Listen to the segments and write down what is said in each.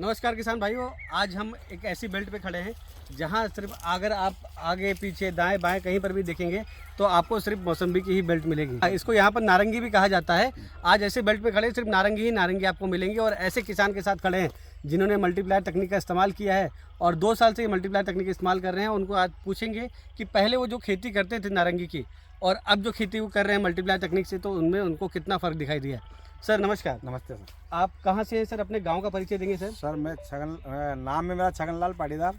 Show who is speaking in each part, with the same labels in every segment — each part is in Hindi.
Speaker 1: नमस्कार किसान भाइयों, आज हम एक ऐसी बेल्ट पे खड़े हैं जहां सिर्फ अगर आप आगे पीछे दाएं बाएं कहीं पर भी देखेंगे तो आपको सिर्फ मौसम्बी की ही बेल्ट मिलेगी। इसको यहां पर नारंगी भी कहा जाता है। आज ऐसे बेल्ट पे खड़े सिर्फ नारंगी ही नारंगी आपको मिलेंगे और ऐसे किसान के साथ खड़े हैं जिन्होंने मल्टीप्लायर तकनीक का इस्तेमाल किया है और 2 साल से ये मल्टीप्लायर तकनीक इस्तेमाल कर रहे हैं। उनको आज पूछेंगे कि पहले वो जो खेती करते थे नारंगी की और अब जो खेती वो कर रहे हैं मल्टीप्लायर तकनीक से, तो उनमें उनको कितना फ़र्क दिखाई दिया। सर नमस्कार।
Speaker 2: नमस्ते सर।
Speaker 1: आप कहाँ से हैं सर? अपने गांव का परिचय देंगे सर।
Speaker 2: सर मैं नाम है मेरा छगनलाल पाटीदार,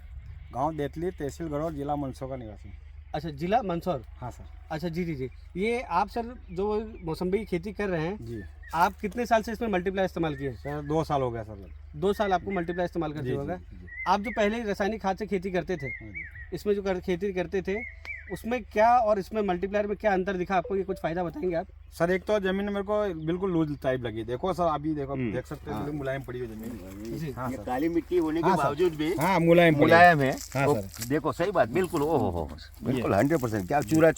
Speaker 2: गांव देतली, तहसील गढ़ोर, जिला मंदसौर का निवासी।
Speaker 1: अच्छा, जिला मंदसौर।
Speaker 2: हाँ सर।
Speaker 1: अच्छा जी। ये आप सर जो मौसम्बी की खेती कर रहे हैं
Speaker 2: जी,
Speaker 1: आप कितने साल से इसमें मल्टीप्लाई इस्तेमाल किए?
Speaker 2: सर 2 साल हो गया सर।
Speaker 1: 2 साल आपको मल्टीप्लाई इस्तेमाल करते होगा। आप जो पहले रासायनिक खाद से खेती करते थे, इसमें जो खेती करते थे उसमें क्या और इसमें मल्टीप्लायर में क्या अंतर दिखा आपको? ये कुछ फायदा बताएंगे आप?
Speaker 2: सर एक तो जमीन मेरे को बिल्कुल लूज टाइप लगी। देखो सर, अभी देखो देख सकते हैं बिल्कुल मुलायम पड़ी हुई जमीन।
Speaker 1: हाँ
Speaker 3: ये काली मिट्टी होने के बावजूद भी
Speaker 2: हाँ मुलायम
Speaker 3: है।
Speaker 2: हाँ
Speaker 3: तो
Speaker 2: सर।
Speaker 3: देखो सही बात, बिल्कुल ओहो बिल्कुल 100%। क्या चूरा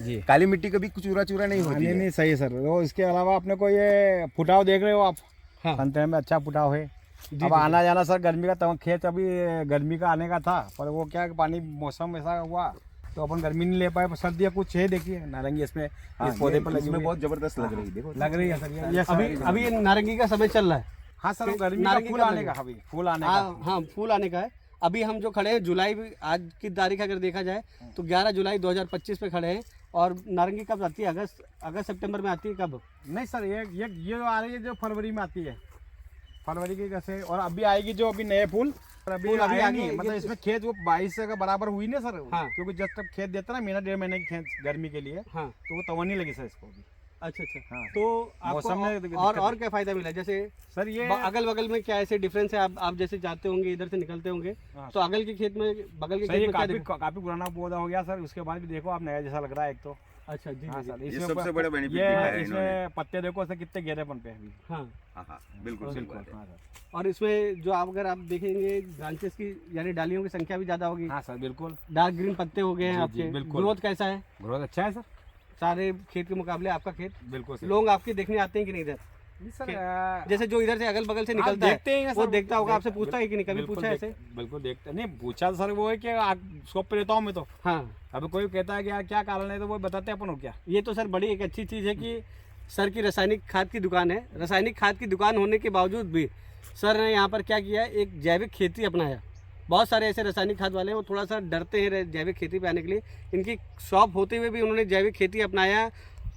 Speaker 2: जी।
Speaker 3: काली मिट्टी कभी चूरा नहीं होती
Speaker 2: नहीं
Speaker 3: है।
Speaker 2: नहीं सही है सर। तो इसके अलावा अपने को ये फुटाव देख रहे हो आप,
Speaker 1: हाँ।
Speaker 2: संतरे में अच्छा फुटाव है। अब आना जाना सर गर्मी का खेत अभी गर्मी का आने का था, पर वो क्या पानी मौसम ऐसा हुआ तो अपन गर्मी नहीं ले पाए। सर्दियाँ कुछ है, देखिए नारंगी इसमें इस पौधे पर लगी हुई है।
Speaker 3: बहुत जबरदस्त लग रही है, देखो
Speaker 2: लग रही है सर। ये
Speaker 1: अभी ये नारंगी का समय चल रहा है।
Speaker 2: हाँ सर, गर्मी का
Speaker 1: नारंगी
Speaker 2: फूल
Speaker 1: कब
Speaker 2: आने
Speaker 1: लगेगा?
Speaker 2: का, अभी फूल आने का।
Speaker 1: हाँ, फूल आने का है। अभी हम जो खड़े हैं जुलाई, आज की तारीख अगर देखा जाए तो 11 जुलाई 2025 पे खड़े हैं। और नारंगी कब आती है? अगस्त सितंबर में आती है? कब?
Speaker 2: नहीं सर, ये जो आ रही है जो फरवरी में आती है, फरवरी की कैसे। और अभी आएगी जो अभी नए फूल, और अभी
Speaker 1: फूल अभी
Speaker 2: आया
Speaker 1: आगे
Speaker 2: नहीं।
Speaker 1: ये
Speaker 2: मतलब इसमें खेत वो 22 का बराबर हुई ना सर।
Speaker 1: हाँ।
Speaker 2: क्योंकि जब तक खेत देता ना महीना 1.5 महीने की खेत गर्मी के लिए,
Speaker 1: हाँ।
Speaker 2: तो वो तवन नहीं लगी सर इसको भी।
Speaker 1: अच्छा।
Speaker 2: हाँ।
Speaker 1: तो
Speaker 2: मौसम में
Speaker 1: आपको और क्या फायदा मिला? जैसे
Speaker 2: सर ये
Speaker 1: अगल बगल में क्या ऐसे डिफरेंस है? आप जैसे जाते होंगे, इधर से निकलते होंगे,
Speaker 2: हाँ।
Speaker 1: तो अगल के खेत में, बगल के
Speaker 2: सर
Speaker 1: खेत
Speaker 2: ये
Speaker 1: में क्या
Speaker 2: काफी पुराना पौधा हो गया सर। उसके बाद भी देखो आप नया जैसा लग रहा है एक तो।
Speaker 1: अच्छा जी।
Speaker 2: हाँ सर,
Speaker 3: ये
Speaker 2: इसमें
Speaker 3: सबसे बड़ा बेनिफिट
Speaker 2: ये
Speaker 3: दिखाया है
Speaker 2: इसमें पत्ते देखो सर कितने गहरेपन पे है अभी।
Speaker 1: हाँ।
Speaker 3: हाँ बिल्कुल सही बात है।
Speaker 2: हाँ सर।
Speaker 1: और इसमें जो अगर आप देखेंगे ब्रांचेस की यानी डालियों की संख्या भी ज्यादा होगी।
Speaker 2: हाँ सर बिल्कुल।
Speaker 1: डार्क ग्रीन पत्ते हो गए हैं
Speaker 2: जी,
Speaker 1: आपके।
Speaker 2: बिल्कुल।
Speaker 1: ग्रोथ कैसा है
Speaker 2: ग्रोथ अच्छा है सर,
Speaker 1: सारे खेत के मुकाबले? आपका खेत,
Speaker 2: बिल्कुल सर।
Speaker 1: लोग आपके देखने आते हैं कि नहीं इधर?
Speaker 2: सर
Speaker 1: जैसे जो इधर से अगल बगल से
Speaker 2: हाँ,
Speaker 1: निकलता है
Speaker 2: देखते हैं
Speaker 1: वो
Speaker 2: सर,
Speaker 1: देखता होगा, आपसे
Speaker 2: देख-
Speaker 1: पूछता है कि नहीं? कभी
Speaker 2: बिल्कुल
Speaker 1: पूछा ऐसे?
Speaker 2: बिल्कुल देखते नहीं, पूछा सर। वो है कि शॉप पे रहता हूँ मैं तो।
Speaker 1: हाँ।
Speaker 2: अब कोई कहता है कि यार क्या कारण है, तो वो बताते हैं अपन को क्या।
Speaker 1: ये तो सर बड़ी एक अच्छी चीज़ है कि सर की रासायनिक खाद की दुकान है। रासायनिक खाद की दुकान होने के बावजूद भी सर ने यहाँ पर क्या किया, एक जैविक खेती अपनाया। बहुत सारे ऐसे रासायनिक खाद वाले हैं वो थोड़ा सा डरते हैं जैविक खेती पे आने के लिए। इनकी शॉप होते हुए भी उन्होंने जैविक खेती अपनाया,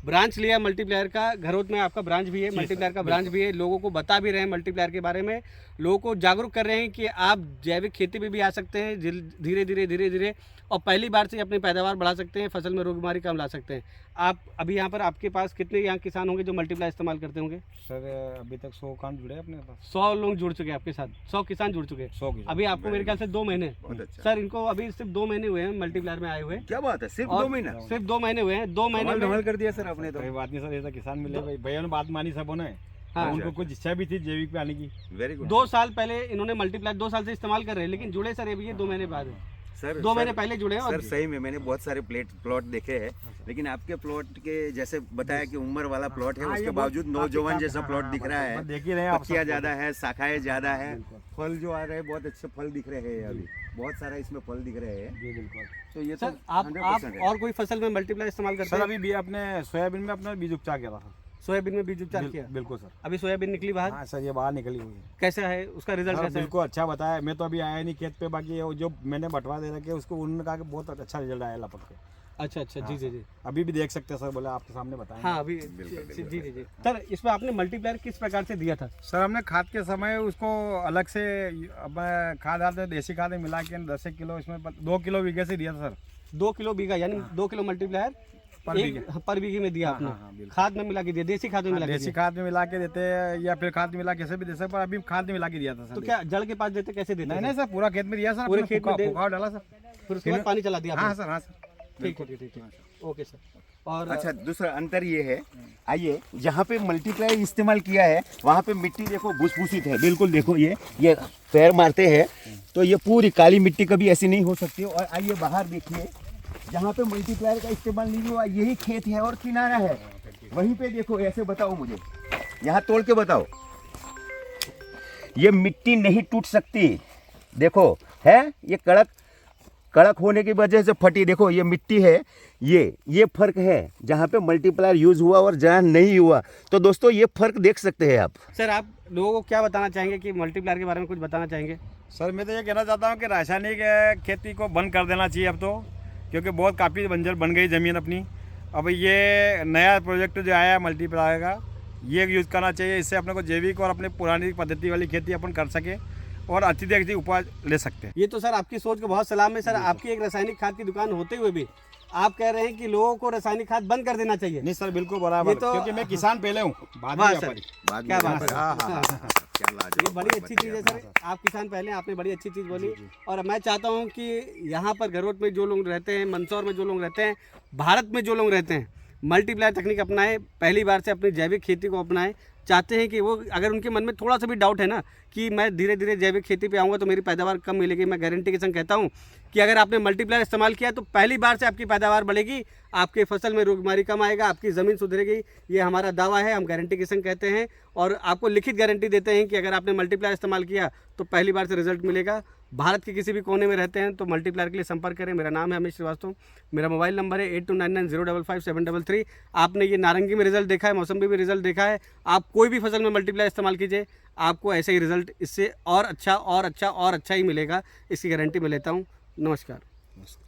Speaker 1: ब्रांच लिया मल्टीप्लायर का। घरोत में आपका ब्रांच भी है, मल्टीप्लायर का ब्रांच भी है। लोगों को बता भी रहे हैं मल्टीप्लायर के बारे में, लोगों को जागरूक कर रहे हैं कि आप जैविक खेती में भी आ सकते हैं धीरे धीरे और पहली बार से अपनी पैदावार बढ़ा सकते हैं, फसल में रोग बीमारी कम ला सकते हैं। आप अभी यहाँ पर आपके पास कितने यहाँ किसान होंगे जो मल्टीप्लायर इस्तेमाल करते होंगे?
Speaker 2: सर अभी तक 100 काम जुड़े हैं अपने पास।
Speaker 1: 100 लोग जुड़ चुके हैं आपके साथ, 100 किसान जुड़ चुके हैं।
Speaker 2: 100 की
Speaker 1: अभी आपको मेरे ख्याल से 2 महीने
Speaker 3: बहुत अच्छा।
Speaker 1: सर, इनको अभी सिर्फ 2 महीने हुए हैं मल्टीप्लायर में आए हुए।
Speaker 3: क्या बात है, सिर्फ
Speaker 1: और
Speaker 3: 2 महीना?
Speaker 1: सिर्फ 2 महीने हुए हैं। 2 महीने में
Speaker 3: कर दिया सर आपने तो।
Speaker 2: कोई बात नहीं सर, ऐसा किसान मिले भाई, भैया ने बात मानी सबों ने।
Speaker 1: हाँ।
Speaker 2: उनको कुछ इच्छा भी थी जैविक पे आने की।
Speaker 3: Very good.
Speaker 1: 2 साल पहले इन्होंने मल्टीप्लायर 2 साल से इस्तेमाल कर रहे हैं, लेकिन जुड़े सर अभी ये 2 महीने बाद है।
Speaker 3: सर
Speaker 1: 2 महीने पहले जुड़े हैं।
Speaker 3: सर
Speaker 1: और
Speaker 3: सही में मैंने बहुत सारे प्लॉट देखे हैं, लेकिन आपके प्लॉट के जैसे बताया कि उम्र वाला प्लॉट है,
Speaker 2: हाँ,
Speaker 3: उसके
Speaker 2: ये
Speaker 3: बावजूद
Speaker 2: बहुत
Speaker 3: नौजवान
Speaker 2: काफी-
Speaker 3: जैसा
Speaker 2: हाँ,
Speaker 3: प्लॉट
Speaker 2: हाँ,
Speaker 3: दिख रहा है।
Speaker 2: देख ही रहे हैं आप
Speaker 3: पत्तियां
Speaker 2: सब।
Speaker 3: ज्यादा है, शाखाएं ज्यादा है,
Speaker 2: बिल्कुल।
Speaker 3: फल जो आ रहे हैं बहुत अच्छे फल दिख रहे हैं। अभी बहुत सारा इसमें फल दिख रहे हैं।
Speaker 2: जी बिल्कुल।
Speaker 3: तो ये
Speaker 1: सर
Speaker 3: तो
Speaker 1: आप
Speaker 3: 100% है।
Speaker 1: और कोई फसल में मल्टीप्लायर इस्तेमाल करते
Speaker 2: सर
Speaker 1: हैं?
Speaker 2: अभी भी अपने सोयाबीन में अपना बीज उपचार किया था।
Speaker 1: सोयाबीन में बीज उपचार किया?
Speaker 2: बिल्कुल सर।
Speaker 1: अभी सोयाबीन निकली बाहर,
Speaker 2: हाँ सर, ये बाहर निकली हुई है।
Speaker 1: कैसा है उसका रिजल्ट?
Speaker 2: सर,
Speaker 1: कैसा है?
Speaker 2: बिल्कुल अच्छा बताया। मैं तो अभी आया नहीं खेत पे, बाकी ये जो मैंने बंटवा दे रखे उसको उन्होंने कहा कि बहुत अच्छा रिजल्ट आया लपक के।
Speaker 1: अच्छा जी।
Speaker 2: अभी भी देख सकते हैं सर, बोले आपके सामने बताया।
Speaker 1: हाँ अभी जी। सर इसमें आपने मल्टीप्लायर किस प्रकार से दिया था?
Speaker 2: सर हमने खाद के समय उसको अलग से खाद आते देसी खाद में मिला के 10 किलो इसमें 2 किलो बीघे से दिया था सर।
Speaker 1: 2 किलो बीघा यानी 2 किलो मल्टीप्लायर पर बीघे में दिया आपने?
Speaker 2: हाँ, बिल्कुल।
Speaker 1: खाद में मिला के दिया, देसी खाद में मिला के
Speaker 2: देसी
Speaker 1: दिया?
Speaker 2: खाद में मिला के देते हैं या फिर खाद मिला कैसे भी दे सकते, पर अभी खाद में मिला के दिया था सर।
Speaker 1: तो क्या जड़ के पास देते, कैसे देते?
Speaker 2: नहीं सर, पूरा खेत में दिया सर।
Speaker 1: पूरे
Speaker 2: अपने
Speaker 1: खेत में दे-
Speaker 2: फुकाव डाला सर।
Speaker 1: फिर उसके बाद पानी चला दिया
Speaker 2: हाँ
Speaker 1: आपने?
Speaker 2: सर, हाँ सर।
Speaker 1: ठीक है। Okay sir. और
Speaker 3: अच्छा, दूसरा अंतर ये है, आइए जहाँ पे मल्टीप्लायर इस्तेमाल किया है वहाँ पे मिट्टी देखो भूसभूसित है, बिल्कुल देखो ये पैर मारते हैं तो ये पूरी काली मिट्टी कभी ऐसी नहीं हो सकती। और आइए बाहर देखिए, जहाँ पे मल्टीप्लायर का इस्तेमाल नहीं हुआ यही खेत है और किनारा है, वहीं पे देखो ऐसे बताओ मुझे, यहाँ तोड़ के बताओ, ये मिट्टी नहीं टूट सकती। देखो है ये कड़क होने की वजह से फटी। देखो ये मिट्टी है, ये फर्क है जहाँ पे मल्टीप्लायर यूज हुआ और जहाँ नहीं हुआ। तो दोस्तों ये फर्क देख सकते हैं आप।
Speaker 1: सर आप लोगों को क्या बताना चाहेंगे कि मल्टीप्लायर के बारे में कुछ बताना चाहेंगे?
Speaker 2: सर मैं तो ये कहना चाहता हूँ कि रासायनिक खेती को बंद कर देना चाहिए अब तो, क्योंकि बहुत काफ़ी बंजर बन गई ज़मीन अपनी। अब ये नया प्रोजेक्ट जो आया है मल्टीप्लायर का, ये यूज़ करना चाहिए। इससे अपने को जैविक और अपने पुरानी पद्धति वाली खेती अपन कर सके और अच्छी से अच्छी उपज ले सकते हैं।
Speaker 1: ये तो सर आपकी सोच को बहुत सलाम है सर। आपकी एक रासायनिक खाद की दुकान होते हुए भी आप कह रहे हैं कि लोगों को रासायनिक खाद बंद कर देना चाहिए।
Speaker 2: नहीं सर बिल्कुल बराबर,
Speaker 1: तो
Speaker 2: क्योंकि मैं किसान पहले हूँ, बाद
Speaker 1: वाह
Speaker 2: में
Speaker 1: सर,
Speaker 2: व्यापारी।
Speaker 1: क्या बात है।
Speaker 3: हाँ, क्या
Speaker 1: ये बड़ी अच्छी चीज़ है सर। आप किसान पहले, आपने बड़ी अच्छी चीज़ बोली। और मैं चाहता हूँ कि यहाँ पर घरोट में जो लोग रहते हैं, मंदसौर में जो लोग रहते हैं, भारत में जो लोग रहते हैं, मल्टीप्लायर तकनीक अपनाएं, पहली बार से अपनी जैविक खेती को अपनाएं। चाहते हैं कि वो, अगर उनके मन में थोड़ा सा भी डाउट है ना कि मैं धीरे धीरे जैविक खेती पे आऊँगा तो मेरी पैदावार कम मिलेगी, मैं गारंटी के संग कहता हूँ कि अगर आपने मल्टीप्लायर इस्तेमाल किया तो पहली बार से आपकी पैदावार बढ़ेगी, आपके फसल में रोग बीमारी कम आएगा, आपकी ज़मीन सुधरेगी। ये हमारा दावा है, हम गारंटी के संग कहते हैं और आपको लिखित गारंटी देते हैं कि अगर आपने मल्टीप्लायर इस्तेमाल किया तो पहली बार से रिजल्ट मिलेगा। भारत के किसी भी कोने में रहते हैं तो मल्टीप्लायर के लिए संपर्क करें। मेरा नाम है अमित श्रीवास्तव, मेरा मोबाइल नंबर है 8299055733। आपने ये नारंगी में रिजल्ट देखा है, मौसम्बी में रिजल्ट देखा है, आप कोई भी फसल में मल्टीप्लायर इस्तेमाल कीजिए, आपको ऐसे ही रिजल्ट इससे और अच्छा ही मिलेगा। इसकी गारंटी मैं लेता हूँ। नमस्कार।